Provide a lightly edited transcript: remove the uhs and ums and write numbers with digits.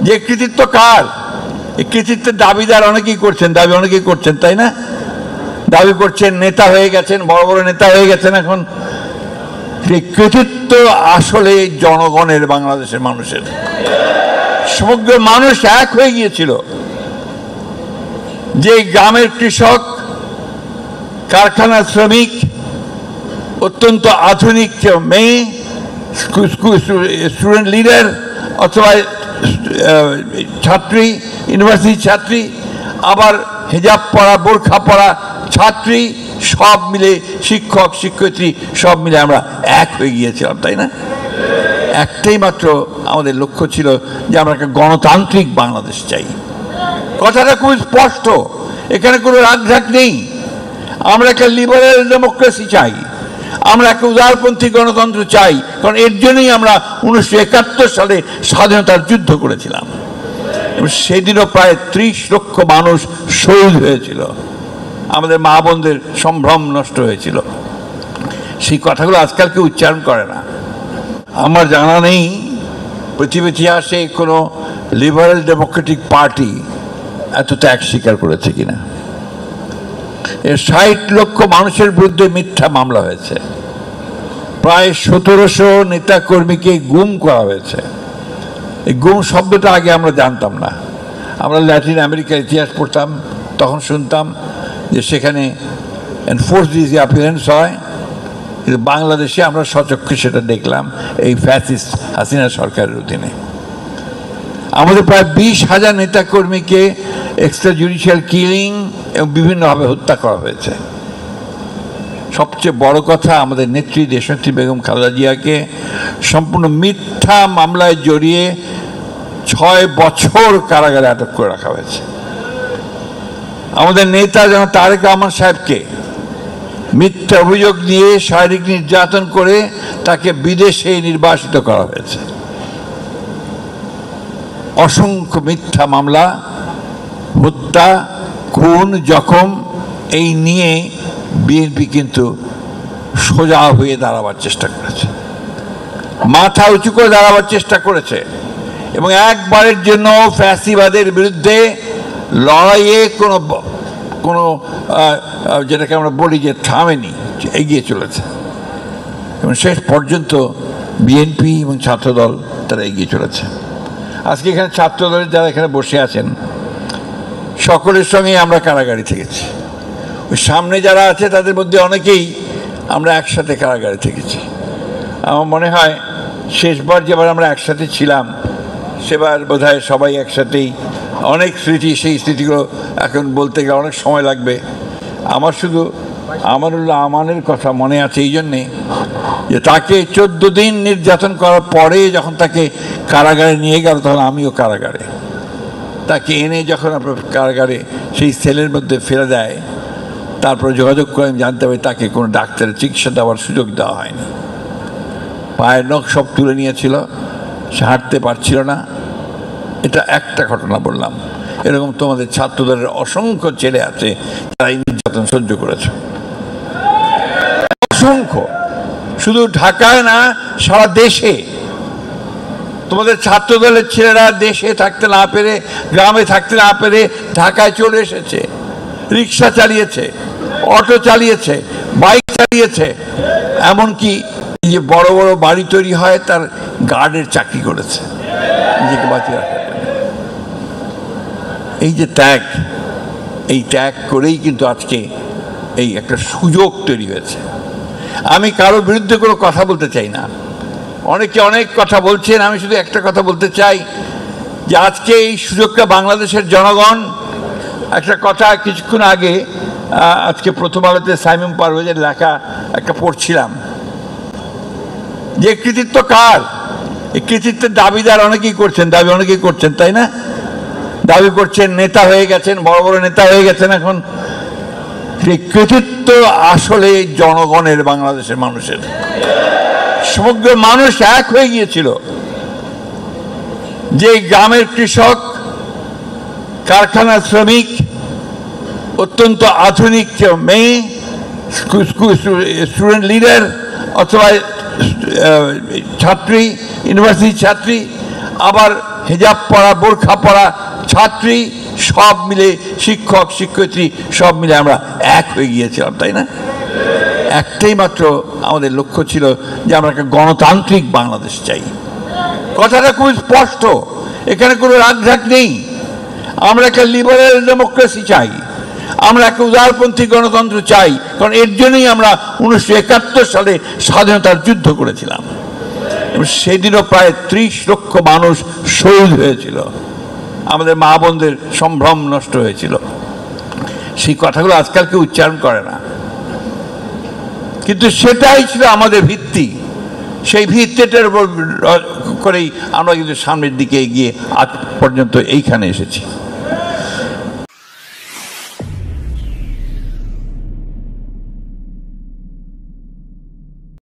যে কৃতিত্ব কার, এই কৃতিত্বের দাবিদার অনেকেই করছেন, তাই না? দাবি করছেন, নেতা হয়ে গেছেন, বড় বড় নেতা হয়ে গেছেন। এখন সেই কৃতিত্ব আসলে জনগণের, বাংলাদেশের মানুষের। সমগ্র মানুষ এক হয়ে গিয়েছিল। যে গ্রামের কৃষক, কারখানার শ্রমিক, অত্যন্ত আধুনিক মেয়ে, স্টুডেন্ট লিডার অথবা ছাত্রী, ইউনিভার্সিটি ছাত্রী, আবার হিজাব পরা, বোরখা পরা ছাত্রী, সব মিলে শিক্ষক শিক্ষয়িত্রী সব মিলে আমরা এক হয়ে গিয়েছিলাম, তাই না? একটাই মাত্র আমাদের লক্ষ্য ছিল যে আমরা একটা গণতান্ত্রিক বাংলাদেশ চাই। কথাটা খুব স্পষ্ট, এখানে কোনো রাগঢাক নেই। আমরা একটা লিবারেল ডেমোক্রেসি চাই, আমরা একটা উদারপন্থী গণতন্ত্র চাই। কারণ এর জন্যই আমরা 1971 সালে স্বাধীনতার যুদ্ধ করেছিলাম। সেদিনও প্রায় 30 লক্ষ মানুষ শহীদ হয়েছিল, আমাদের মা বোনদের সম্ভ্রম নষ্ট হয়েছিল। সেই কথাগুলো আজকাল কেউ উচ্চারণ করে না। আমার জানা নেই পৃথিবীর ইতিহাসে কোনো লিবারেল ডেমোক্রেটিক পার্টি এত ত্যাগ স্বীকার করেছে কিনা। 60 লক্ষ মানুষের বিরুদ্ধে মিথ্যা মামলা হয়েছে, প্রায় 1700 নেতা কর্মীকে গুম করা হয়েছে। এই গুম শব্দটা আগে আমরা জানতাম না। আমরা ল্যাটিন আমেরিকার ইতিহাস পড়তাম, তখন শুনতাম যে সেখানে এনফোর্স ডিসঅ্যাপিয়ারেন্স হয়, কিন্তু বাংলাদেশে আমরা সচক্ষে সেটা দেখলাম এই ফ্যাসিস্ট হাসিনা সরকারের অধীনে। আমাদের প্রায় 20,000 নেতাকর্মীকে এক্সট্রা জুডিশিয়াল কিলিং এবং বিভিন্নভাবে হত্যা করা হয়েছে। সবচেয়ে বড় কথা, আমাদের নেত্রী দেশনেত্রী বেগম খালেদা জিয়াকে সম্পূর্ণ মিথ্যা মামলায় জড়িয়ে 6 বছর কারাগারে আটক করে রাখা হয়েছে। আমাদের নেতা যেন তারেক রহমান সাহেবকে মিথ্যা অভিযোগ নিয়ে শারীরিক নির্যাতন করে তাকে বিদেশে নির্বাসিত করা হয়েছে। অসংখ্য মিথ্যা মামলা, হত্যা, খুন, জখম, এই নিয়ে বিএনপি কিন্তু সোজা হয়ে দাঁড়াবার চেষ্টা করেছে, মাথা উঁচু করে দাঁড়াবার চেষ্টা করেছে এবং একবারের জন্য ফ্যাসিবাদের বিরুদ্ধে লড়াইয়ে কোনো যেটাকে আমরা বলি যে থামেনি, এগিয়ে চলেছে এবং শেষ পর্যন্ত বিএনপি এবং ছাত্রদল তারা এগিয়ে চলেছে। আজকে এখানে ছাত্রদলের যারা এখানে বসে আছেন সকলের সঙ্গে আমরা কারাগারে থেকেছি। ওই সামনে যারা আছে তাদের মধ্যে অনেকেই আমরা একসাথে কারাগারে থেকেছি। আমার মনে হয় শেষবার যেবার আমরা একসাথে ছিলাম সেবার বোধহয় সবাই একসাথেই, অনেক স্মৃতি, সেই স্মৃতিগুলো এখন বলতে গেলে অনেক সময় লাগবে। আমার শুধু আমানুল্লাহ আমানের কথা মনে আছে এই জন্যে যে তাকে 14 দিন নির্যাতন করার পরে যখন তাকে কারাগারে নিয়ে গেল তখন আমিও কারাগারে। তাকে এনে যখন আপনার কারাগারে সেই সেলের মধ্যে ফেলে দেয়, তারপর যোগাযোগ করে আমি জানতে পারি তাকে কোনো ডাক্তারের চিকিৎসা দেওয়ার সুযোগ দেওয়া হয়নি। পায়ের নখ সব তুলে নিয়েছিল, সে হাঁটতে পারছিল না। এটা একটা ঘটনা বললাম, এরকম তোমাদের ছাত্রদলের অসংখ্য ছেলে আছে যারা এই নির্যাতন সহ্য করেছে, অসংখ্য। শুধু ঢাকায় না, সারা দেশে তোমাদের ছাত্রদলের ছেলেরা দেশে থাকতে না পেরে, গ্রামে থাকতে না পেরে ঢাকায় চলে এসেছে, রিক্সা চালিয়েছে, অটো চালিয়েছে, বাইক চালিয়েছে, এমনকি যে বড় বড় বাড়ি তৈরি হয় তার গার্ডের চাকরি করেছে নিজেকে বাঁচিয়ে রাখার জন্য। এই যে ত্যাগ, এই ত্যাগ করেই কিন্তু আজকে এই একটা সুযোগ তৈরি হয়েছে। আমি কারোর বিরুদ্ধে কোনো কথা বলতে চাই না, অনেকে অনেক কথা বলছেন, আমি শুধু একটা কথা বলতে চাই যে আজকে এই সুযোগটা বাংলাদেশের জনগণ, একটা কথা কিছুক্ষণ আগে আজকে প্রথম আলোতে সাইমুম পারভেজের লেখা একটা পড়ছিলাম, যে কৃতিত্ব কার, এই কৃতিত্বের দাবিদার অনেকেই করছেন, তাই না? দাবি করছেন, নেতা হয়ে গেছেন, বড় বড় নেতা হয়ে গেছেন। এখন সেই কৃতিত্ব আসলে জনগণের, বাংলাদেশের মানুষের। সমগ্র মানুষ এক হয়ে গিয়েছিল। যে গ্রামের কৃষক, কারখানার শ্রমিক, অত্যন্ত আধুনিক মেয়ে, স্টুডেন্ট লিডার অথবা ছাত্রী, ইউনিভার্সিটি ছাত্রী, আবার হিজাব পরা, বোরখা পরা ছাত্রী সব মিলে, শিক্ষক শিক্ষয়িত্রী সব মিলে আমরা এক হয়ে গিয়েছিলাম, তাই না? একটাই মাত্র আমাদের লক্ষ্য ছিল যে আমরা একটা গণতান্ত্রিক বাংলাদেশ চাই। কথাটা খুব স্পষ্ট, এখানে কোনো রাগঢাক নেই। আমরা একটা লিবারেল ডেমোক্রেসি চাই, আমরা একটা উদারপন্থী গণতন্ত্র চাই, কারণ এর জন্যই আমরা 1971 সালে স্বাধীনতার যুদ্ধ করেছিলাম। সেদিনও প্রায় 30 লক্ষ মানুষ শহীদ হয়েছিল, আমাদের মা বোনদের সম্ভ্রম নষ্ট হয়েছিল। সেই কথাগুলো আজকাল কেউ উচ্চারণ করে না, কিন্তু সেটাই ছিল আমাদের ভিত্তি। সেই ভিত্তিটার উপর করেই আমরা কিন্তু সামনের দিকে এগিয়ে আজ পর্যন্ত এইখানে এসেছি।